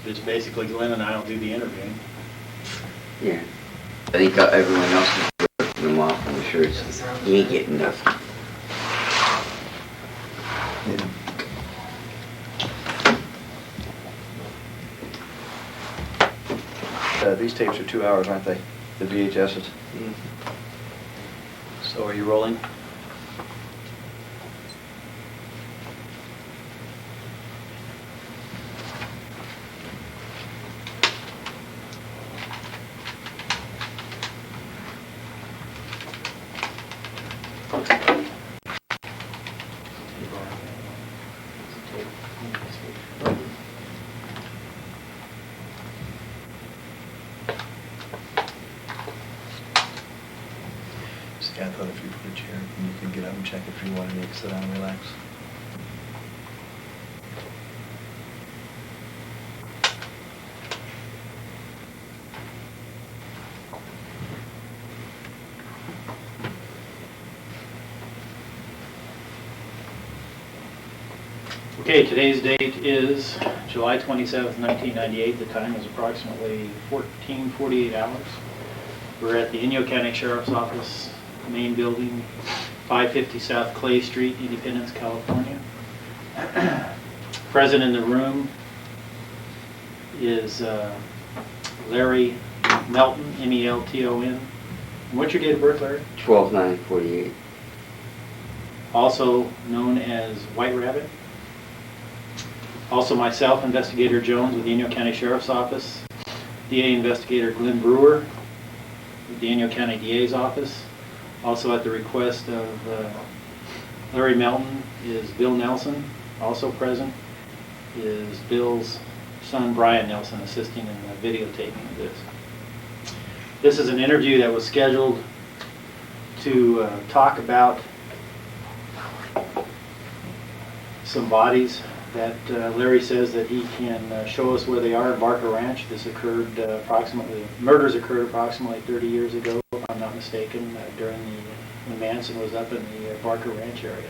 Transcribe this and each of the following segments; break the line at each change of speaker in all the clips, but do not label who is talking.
It's basically Glenn and I will do the interviewing.
Yeah. I think everyone else is ripping them off. I'm sure he ain't getting nothing.
These tapes are 2 hours, aren't they? The VHSs.
So are you rolling?
See, I thought if you put a chair, you could get up and check if you wanted to sit down and relax.
Okay, today's date is July 27th, 1998. The time is approximately 14:48 hours. We're at the Inyo County Sheriff's Office, main building, 550 South Clay Street, Independence, California. Present in the room is Larry Melton, M-E-L-T-O-N. What's your date of birth, Larry?
12/9/48.
Also known as White Rabbit. Also myself, Investigator Jones with the Inyo County Sheriff's Office. DA Investigator Glenn Brewer with the Inyo County DA's office. Also at the request of Larry Melton is Bill Nelson. Also present is Bill's son Brian Nelson assisting in the videotaping of this. This is an interview that was scheduled to talk about some bodies that Larry says that he can show us where they are in Barker Ranch. This occurred murders occurred approximately 30 years ago, if I'm not mistaken, during when Manson was up in the Barker Ranch area.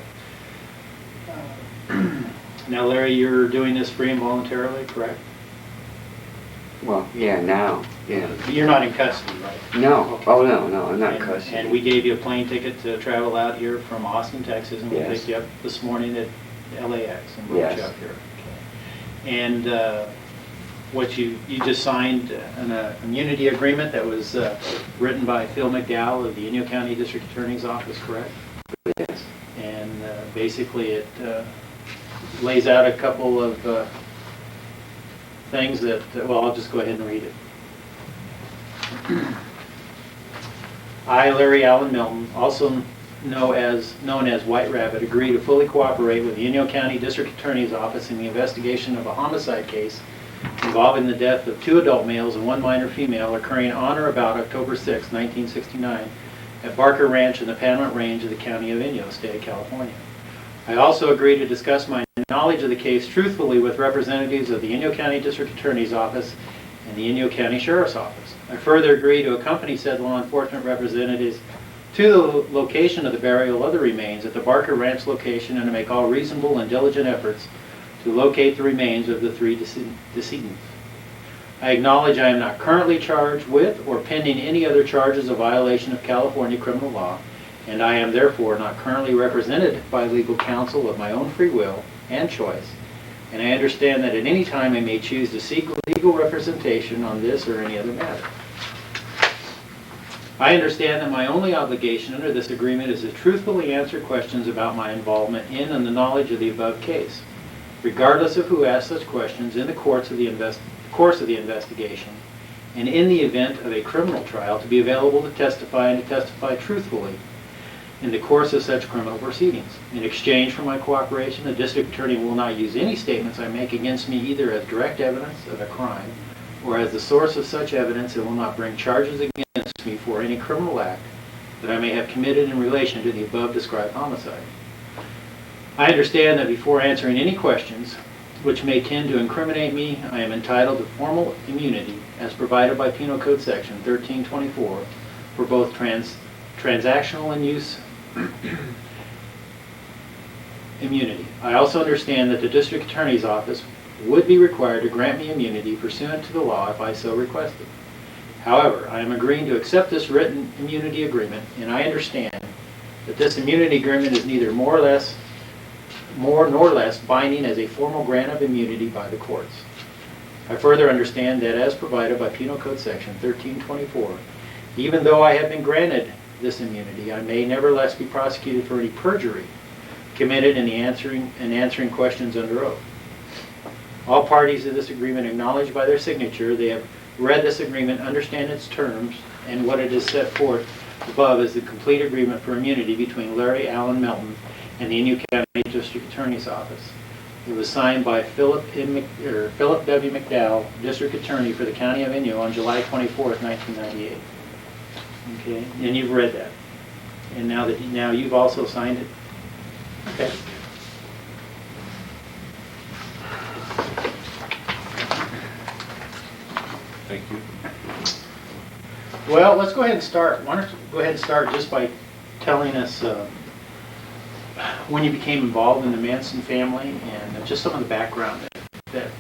Now, Larry, you're doing this free and voluntarily, correct?
Well, yeah, now, yeah.
You're not in custody, right?
No.
Okay.
Oh, no, I'm not in custody.
And we gave you a plane ticket to travel out here from Austin, Texas, and we
Yes.
picked you up this morning at LAX and brought
Yes.
you up here. Okay. And what you just signed an immunity agreement that was written by Phil McDowell of the Inyo County District Attorney's Office, correct?
Yes.
And basically it lays out a couple of things that, well, I'll just go ahead and read it. I, Larry Allen Milton, also known as White Rabbit, agree to fully cooperate with the Inyo County District Attorney's Office in the investigation of a homicide case involving the death of 2 adult males and 1 minor female occurring on or about October 6, 1969 at Barker Ranch in the Panamint Range of the County of Inyo, State of California. I also agree to discuss my knowledge of the case truthfully with representatives of the Inyo County District Attorney's Office and the Inyo County Sheriff's Office. I further agree to accompany said law enforcement representatives to the location of the burial of the remains at the Barker Ranch location and to make all reasonable and diligent efforts to locate the remains of the 3 decedents. I acknowledge I am not currently charged with or pending any other charges of violation of California criminal law, and I am therefore not currently represented by legal counsel of my own free will and choice, and I understand that at any time I may choose to seek legal representation on this or any other matter. I understand that my only obligation under this agreement is to truthfully answer questions about my involvement in and the knowledge of the above case, regardless of who asks such questions in the course of the investigation, and in the event of a criminal trial, to be available to testify and to testify truthfully in the course of such criminal proceedings. In exchange for my cooperation, the district attorney will not use any statements I make against me either as direct evidence of a crime or as the source of such evidence, and will not bring charges against me for any criminal act that I may have committed in relation to the above described homicide. I understand that before answering any questions which may tend to incriminate me, I am entitled to formal immunity as provided by Penal Code Section 1324 for both transactional and use immunity. I also understand that the District Attorney's Office would be required to grant me immunity pursuant to the law if I so requested. However, I am agreeing to accept this written immunity agreement, and I understand that this immunity agreement is neither more nor less binding as a formal grant of immunity by the courts. I further understand that as provided by Penal Code Section 1324, even though I have been granted this immunity, I may nevertheless be prosecuted for any perjury committed in answering questions under oath. All parties to this agreement acknowledge by their signature they have read this agreement, understand its terms, and what it is set forth above is the complete agreement for immunity between Larry Allen Melton and the Inyo County District Attorney's Office. It was signed by Philip W. McDowell, District Attorney for the County of Inyo on July 24th, 1998. Okay, and you've read that. And now you've also signed it? Okay.
Thank you.
Well, let's go ahead and start. Why don't you go ahead and start just by telling us when you became involved in the Manson family and just some of the background that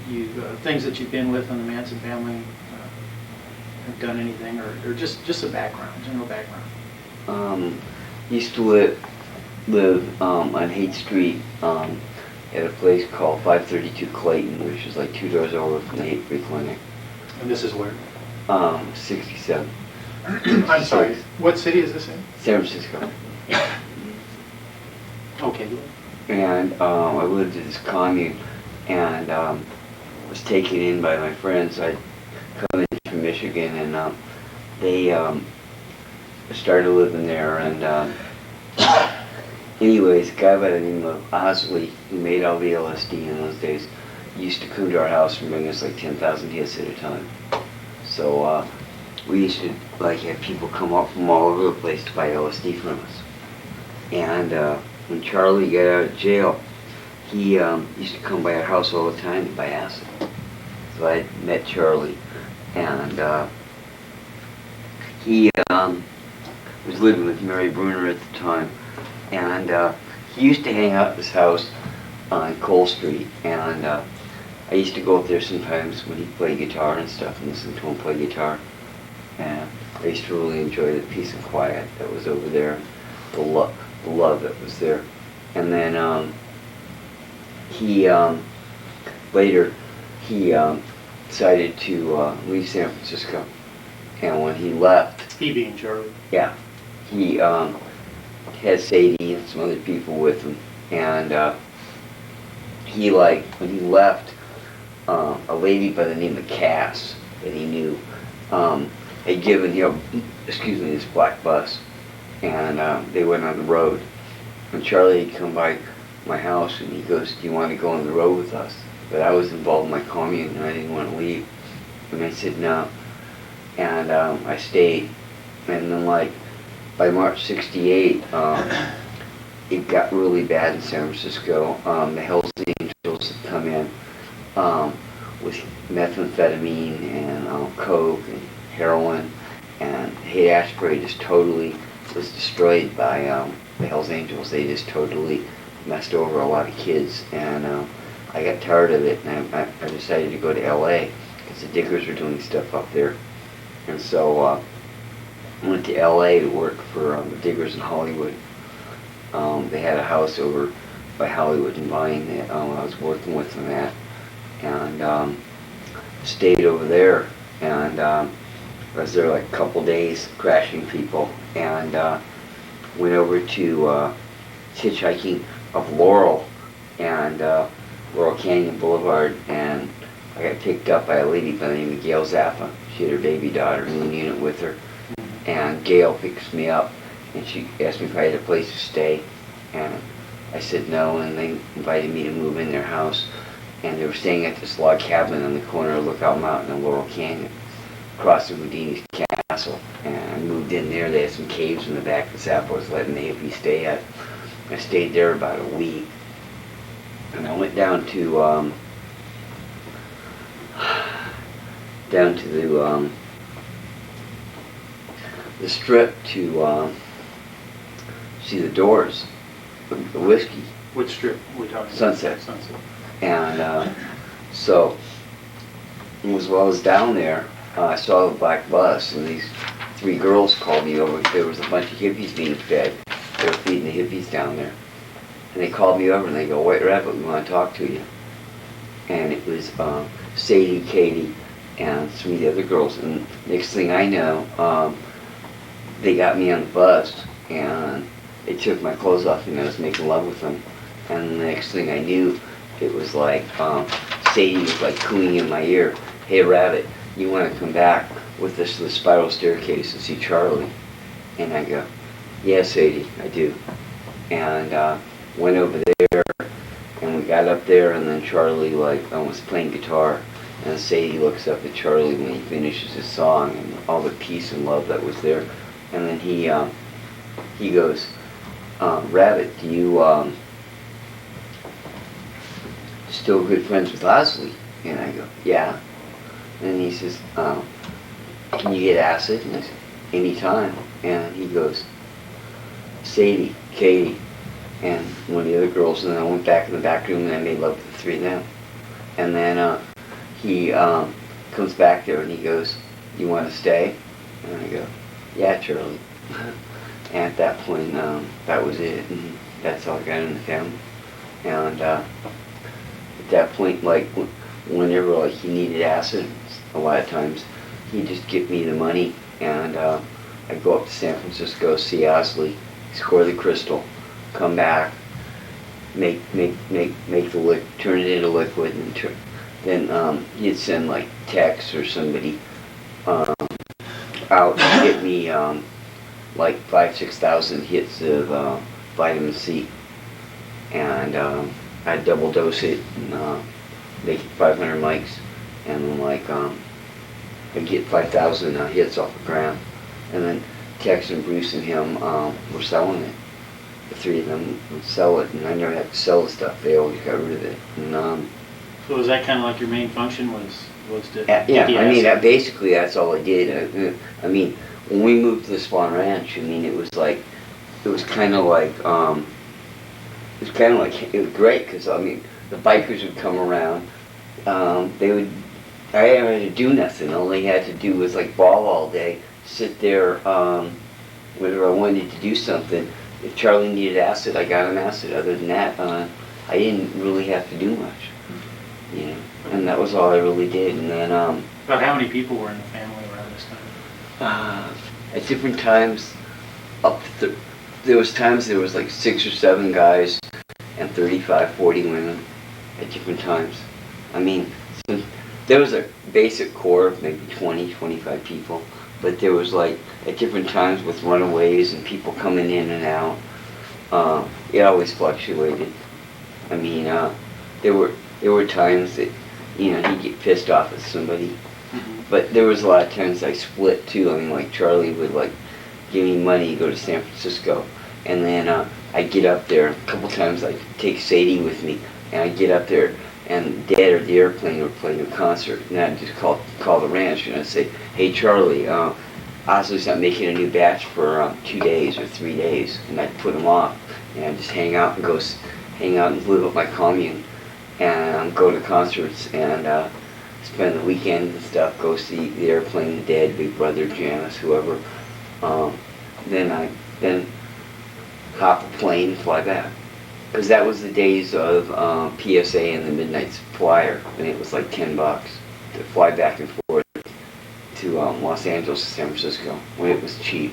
you things that you've been with in the Manson family, have done anything, or just a background, general background.
Used to live on Haight Street at a place called 532 Clayton, which is like 2 doors over from the Haight Free Clinic.
And this is where?
67.
I'm sorry. What city is this in?
San Francisco.
Okay.
And I lived in this commune and was taken in by my friends. I'd come in from Michigan and they started living there. And anyways, a guy by the name of Osley, who made all the LSD in those days, used to come to our house and bring us like 10,000 hits at a time. So we used to like have people come up from all over the place to buy LSD from us. And when Charlie got out of jail, he used to come by our house all the time to buy acid. So I met Charlie, and he was living with Mary Bruner at the time, and he used to hang out at this house on Cole Street, and I used to go up there sometimes when he'd play guitar and stuff and listen to him play guitar. And I used to really enjoy the peace and quiet that was over there, the love that was there. And then he later he decided to leave San Francisco. And when he left,
He being Charlie.
yeah, he had Sadie and some other people with him, and he when he left, a lady by the name of Cass that he knew had given him, this black bus, and they went on the road. And Charlie had come by my house and he goes, "Do you want to go on the road with us?" But I was involved in my commune and I didn't want to leave. And I said no. And I stayed. And then by March 68, it got really bad in San Francisco. The Hells Angels had come in with methamphetamine and coke and heroin, and Haight-Ashbury just totally was destroyed by the Hells Angels. They just totally messed over a lot of kids, and I got tired of it, and I decided to go to LA because the Diggers were doing stuff up there. And so I went to LA to work for the Diggers in Hollywood. They had a house over by Hollywood and Vine that I was working with them at, and stayed over there, and I was there like a couple days crashing people, and went over to hitchhiking of Laurel and Laurel Canyon Boulevard, and I got picked up by a lady by the name of Gail Zappa. She had her baby daughter in the unit with her, and Gail picks me up and she asked me if I had a place to stay, and I said no, and they invited me to move in their house, and they were staying at this log cabin on the corner of Lookout Mountain and Laurel Canyon, across from Houdini's castle. And I moved in there. They had some caves in the back that Zappa was letting the hippies stay at. I stayed there about a week, and I went down to the Strip to see the Doors, the Whiskey.
Which strip are we talking about?
Sunset.
Sunset.
And So, while I was down there, I saw the black bus, and these 3 girls called me over. There was a bunch of hippies being fed. They were feeding the hippies down there. And they called me over and they go, White Rabbit, we want to talk to you. And it was Sadie, Katie, and some of the other girls. And next thing I know, they got me on the bus and they took my clothes off and I was making love with them. And the next thing I knew, it was like Sadie was like cooing in my ear, hey Rabbit, you want to come back with us to the spiral staircase and see Charlie? And I go, yeah Sadie, I do. And went over there and we got up there and then Charlie was playing guitar and Sadie looks up at Charlie when he finishes his song and all the peace and love that was there. And then he goes, Rabbit, do you still good friends with Osley? And I go, yeah. And he says, can you get acid? And I said, anytime. And he goes, Sadie, Katie, and one of the other girls, and then I went back in the back room and I made love to the 3 of them. And then he comes back there and he goes, you want to stay? And I go, yeah, Charlie. And at that point, that was it. And that's all I got in the family. And at that point, like, whenever like he needed acid, a lot of times, he'd just give me the money, and I'd go up to San Francisco, see Osley, score the crystal, come back, make the turn it into liquid, and then he'd send like Tex or somebody out to get me like 5,000-6,000 hits of vitamin C, and I'd double dose it and make it 500 mics, and then like I'd get 5,000 hits off the ground, and then Tex and Bruce and him were selling it. The 3 of them would sell it, and I never had to sell the stuff. They always got rid of it. And,
So was that kind of like your main function was to
yeah,
get the
I mean,
acid?
basically that's all I did. I mean, when we moved to the Spahn Ranch, I mean, it was kind of like, it was great, because, I mean, the bikers would come around, I didn't have to do nothing. All I had to do was like ball all day, sit there, whenever I wanted to do something. If Charlie needed acid, I got him acid. Other than that, I didn't really have to do much, you know. And that was all I really did. And then
About how many people were in the family around this time?
at different times, there was times there was like 6 or 7 guys and 35, 40 women at different times. I mean, so there was a basic core of maybe 20, 25 people, but there was like at different times with runaways and people coming in and out. It always fluctuated. I mean, there were times that, you know, he'd get pissed off at somebody, but there was a lot of times I split too. I mean, like Charlie would like give me money to go to San Francisco, and then I'd get up there. A couple times I'd take Sadie with me, and I'd get up there, and Dad or the airplane would play a concert, and I'd just call the ranch, and I'd say, hey Charlie, Osley's not making a new batch for 2 days or 3 days, and I'd put him off, and I'd just hang out and live at my commune, and go to concerts, and spend the weekend and stuff, go see the airplane, Dad, Big Brother, Janice, whoever. Then hop a plane and fly back. Because that was the days of PSA and the Midnight Flyer, and it was like $10 to fly back and forth to Los Angeles to San Francisco when it was cheap.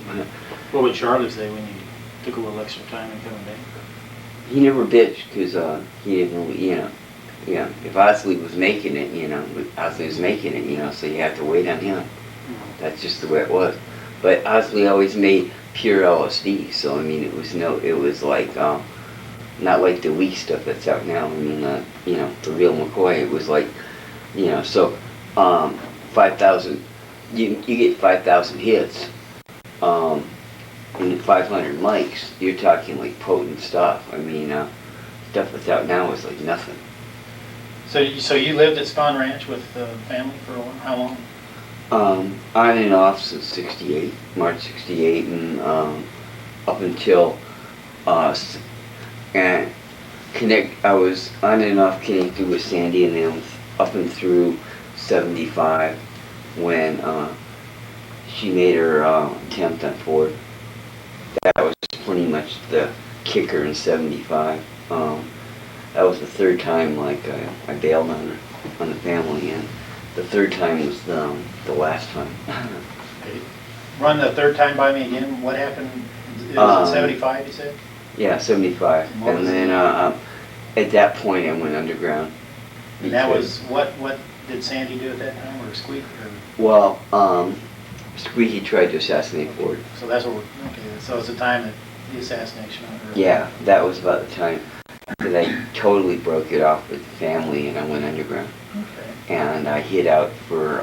What would Charlie say when you took a little extra time in coming back?
He never bitched, because he didn't really, you know, if Osley was making it, you know, Osley was making it, you know, so you have to wait on him. That's just the way it was. But Osley always made pure LSD, so I mean, it was like, not like the weak stuff that's out now. I mean, you know, the real McCoy, it was like, you know, so 5,000, you get 5,000 hits, and 500 mics, you're talking like potent stuff. I mean, stuff that's out now is like nothing.
So you lived at Spahn Ranch with the family for a while? How long?
On and off since '68, March '68, and up until and I was on and off connected with Sandy and them up and through 75 when she made her attempt on Ford. That was pretty much the kicker in 75. That was the third time like I bailed on her, on the family, and the third time was the last time.
Okay. Run the third time by me again. What happened? It was in 75, you said?
Yeah, 75.
What
And
was
then at that point I went underground.
And that was, what did Sandy do at that time, or Squeak? Or?
Well, Squeaky tried to assassinate Ford.
So that's what we're, okay, so it's the time that the assassination occurred.
Yeah, that was about the time that I totally broke it off with the family and I went underground.
Okay.
And I hid out for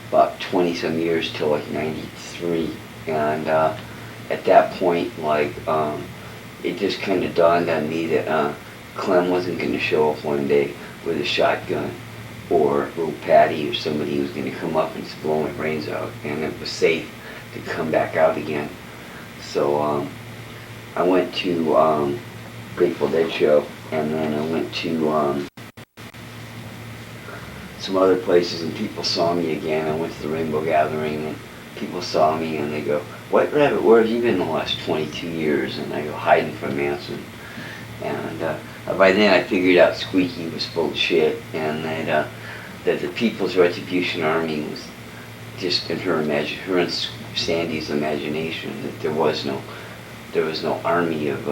about 20 some years till like 93. And at that point, like, it just kind of dawned on me that Clem wasn't going to show up one day with a shotgun, or little Patty or somebody was going to come up and just blow my brains out, and it was safe to come back out again. So I went to Grateful Dead show, and then I went to some other places, and people saw me again. I went to the Rainbow Gathering, and people saw me, and they go, "White Rabbit, where have you been the last 22 years?" And I go, "Hiding from Manson." And by then I figured out Squeaky was full of shit, and that the People's Retribution Army was just in her and Sandy's imagination, that there was no army of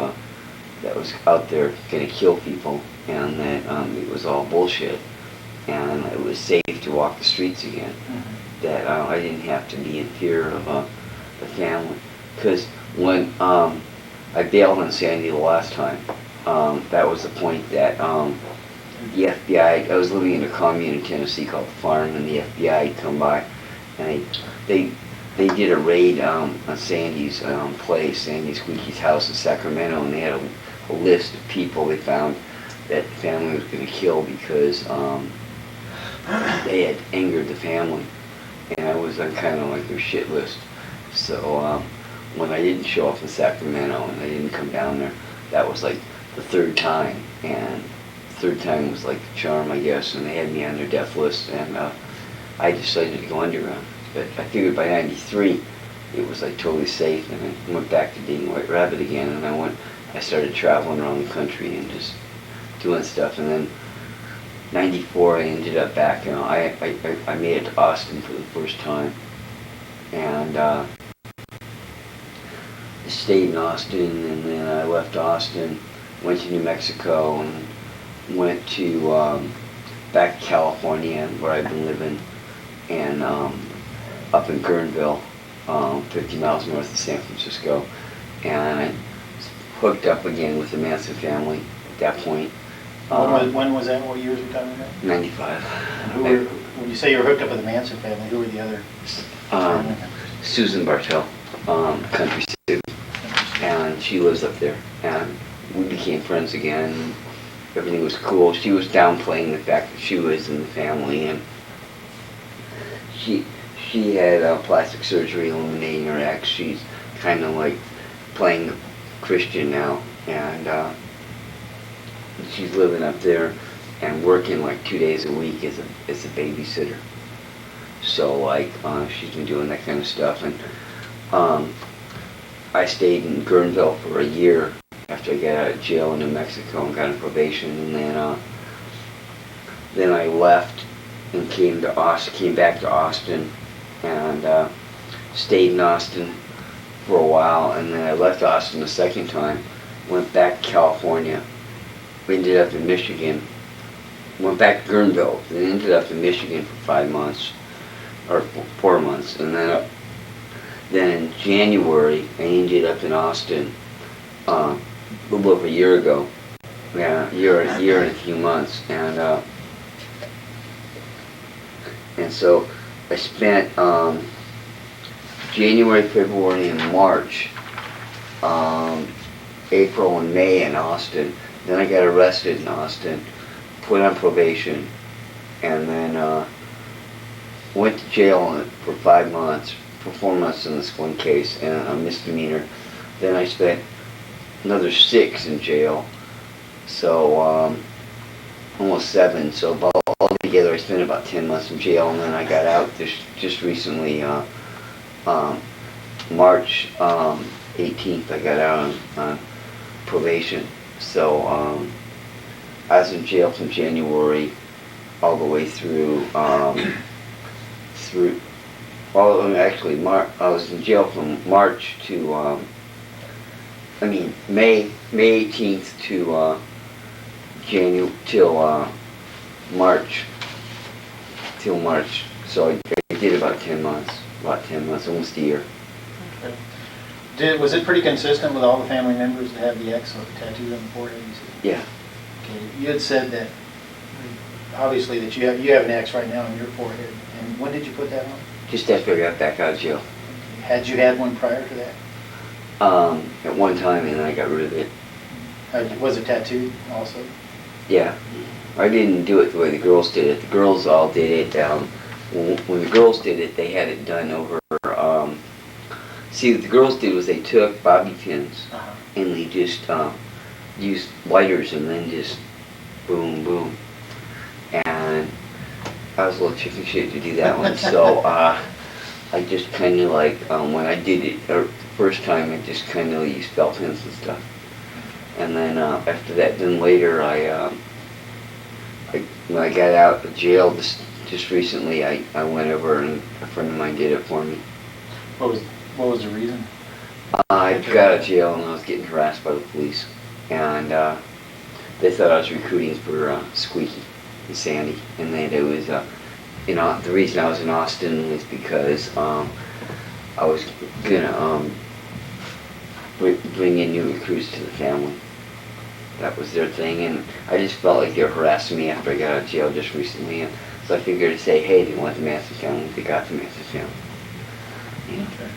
that was out there gonna kill people, and that it was all bullshit, and it was safe to walk the streets again.
Mm-hmm.
That I didn't have to be in fear of the family, because when I bailed on Sandy the last time, that was the point that the FBI, I was living in a commune in Tennessee called the Farm, and the FBI had come by, and they did a raid on Sandy's place, Sandy Squeaky's house in Sacramento, and they had a list of people they found that the family was going to kill because they had angered the family, and I was on kind of like their shit list. So when I didn't show up in Sacramento and I didn't come down there, that was like the third time, and the third time was like the charm, I guess, and they had me on their death list, and I decided to go underground. But I figured by 93 it was like totally safe, and I went back to being White Rabbit again, and I started traveling around the country and just doing stuff, and then 94 I ended up back, I made it to Austin for the first time, and stayed in Austin, and then I left Austin, went to New Mexico, and went to back to California where I've been living, and up in Guerneville, 50 miles north of San Francisco, and I hooked up again with the Manson family at that point.
When was that? What years were you talking about?
95.
When you say you were hooked up with the Manson family, who were the other family members?
Susan Bartell, Country Sue, and she lives up there, and we became friends again. Everything was cool. She was downplaying the fact that she was in the family, and she had plastic surgery eliminating her ex. She's kind of like playing Christian now, and she's living up there and working like 2 days a week as a babysitter. So like she's been doing that kind of stuff, and I stayed in Guerneville for a year after I got out of jail in New Mexico and got on probation, and then I left and came back to Austin, and stayed in Austin for a while, and then I left Austin a second time, went back to California, ended up in Michigan, went back to Guerneville, then ended up in Michigan for 5 months, or 4 months, and then in January I ended up in Austin a little over a year ago, yeah, a year and a few months, and so I spent January, February, and March, April and May in Austin. Then I got arrested in Austin, put on probation, and then went to jail for 5 months, for 4 months in this one case, and a misdemeanor. Then I spent another 6 in jail. So almost 7. So about altogether, I spent about 10 months in jail, and then I got out just recently. March 18th, I got out on probation. So I was in jail from January all the way through actually I was in jail from March to May 18th to till March. So I did about 10 months, almost a year.
Okay. Was it pretty consistent with all the family members to have the X tattooed on the forehead? You said?
Yeah.
Okay. You had said that obviously that you have an X right now on your forehead. And when did you put that on?
Just after I got back out of jail.
Had you had one prior to that?
At one time, and I got rid of it.
Was it tattooed also?
Yeah. I didn't do it the way the girls did it. The girls all did it. When the girls did it, they had it done over. See, what the girls did was they took bobby pins and they just used lighters and then just boom, boom. And I was a little chicken shit to do that one, so I just kind of like when I did it the first time, I just kind of used felt pins and stuff. And then after that, then later when I got out of jail just recently, I went over and a friend of mine did it for me.
What was the reason?
I got out of jail and I was getting harassed by the police, and they thought I was recruiting for Squeaky and Sandy, and then it was the reason I was in Austin was because I was gonna bring in new recruits to the family. That was their thing, and I just felt like they were harassing me after I got out of jail just recently, and so I figured to say, hey, they want the Manson family, they got the Manson family.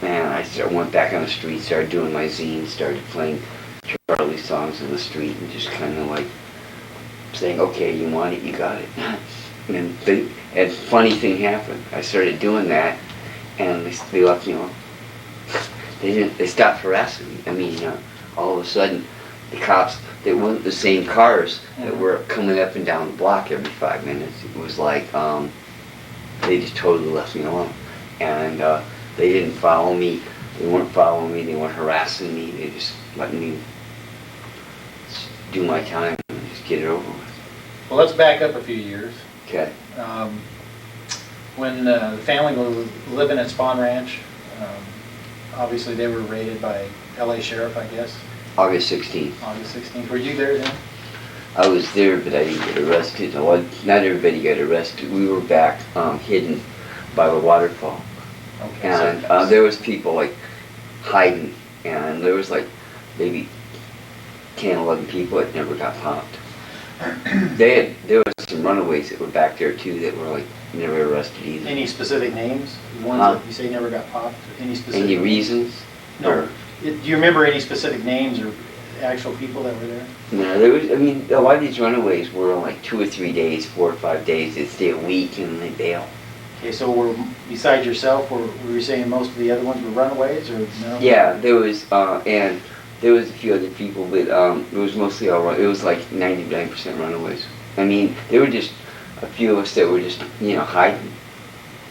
And I went back on the street, started doing my zine, started playing Charlie songs in the street, and just kind of like saying, okay, you want it, you got it. And a funny thing happened. I started doing that, and they left me alone. They stopped harassing me. All of a sudden, the cops, they weren't the same cars that were coming up and down the block every 5 minutes. It was like, they just totally left me alone. And they didn't follow me. They weren't following me. They weren't harassing me. They just let me do my time and just get it over with.
Well, let's back up a few years.
Okay.
When the family was living at Spahn Ranch, obviously they were raided by LA Sheriff, I guess.
August 16th.
August 16th. Were you there then?
I was there, but I didn't get arrested. Well, not everybody got arrested. We were back hidden by the waterfall.
Okay.
And there was people like hiding, and there was like maybe 10, 11 people that never got popped. There was some runaways that were back there too that were like never arrested either.
Any specific names? The ones that you say never got popped?
Any reasons?
No. Do you remember any specific names or actual people that were there?
No, there was. A lot of these runaways were like 2 or 3 days, 4 or 5 days. They'd stay a week and they bail.
Okay, so besides yourself, were you saying most of the other ones were runaways or no?
Yeah, there was, and there was a few other people, but it was mostly all it was like 99% runaways. There were just a few of us that were just, hiding,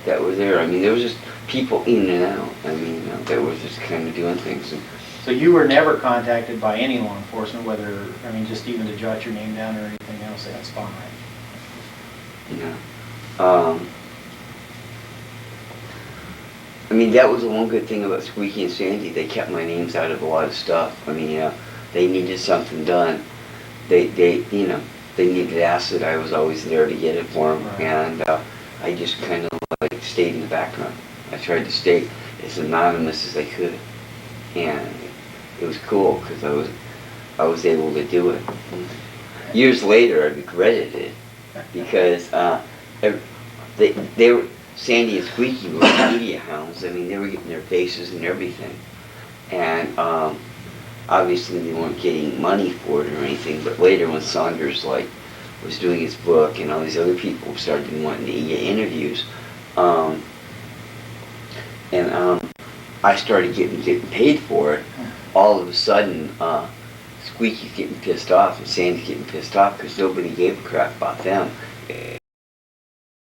that were there. There was just people in and out. That were just kind of doing things.
So you were never contacted by any law enforcement, whether, just even to jot your name down or anything else at Spahn Ranch?
That was the one good thing about Squeaky and Sandy. They kept my names out of a lot of stuff. They needed something done. They needed acid. I was always there to get it for them. Right. And I just kind of like stayed in the background. I tried to stay as anonymous as I could. And it was cool because I was able to do it. Years later, I regretted it because they were. Sandy and Squeaky were media hounds. They were getting their faces and everything. And obviously they weren't getting money for it or anything, but later when Saunders was doing his book and all these other people started wanting to get interviews, I started getting paid for it. All of a sudden, Squeaky's getting pissed off and Sandy's getting pissed off because nobody gave a crap about them.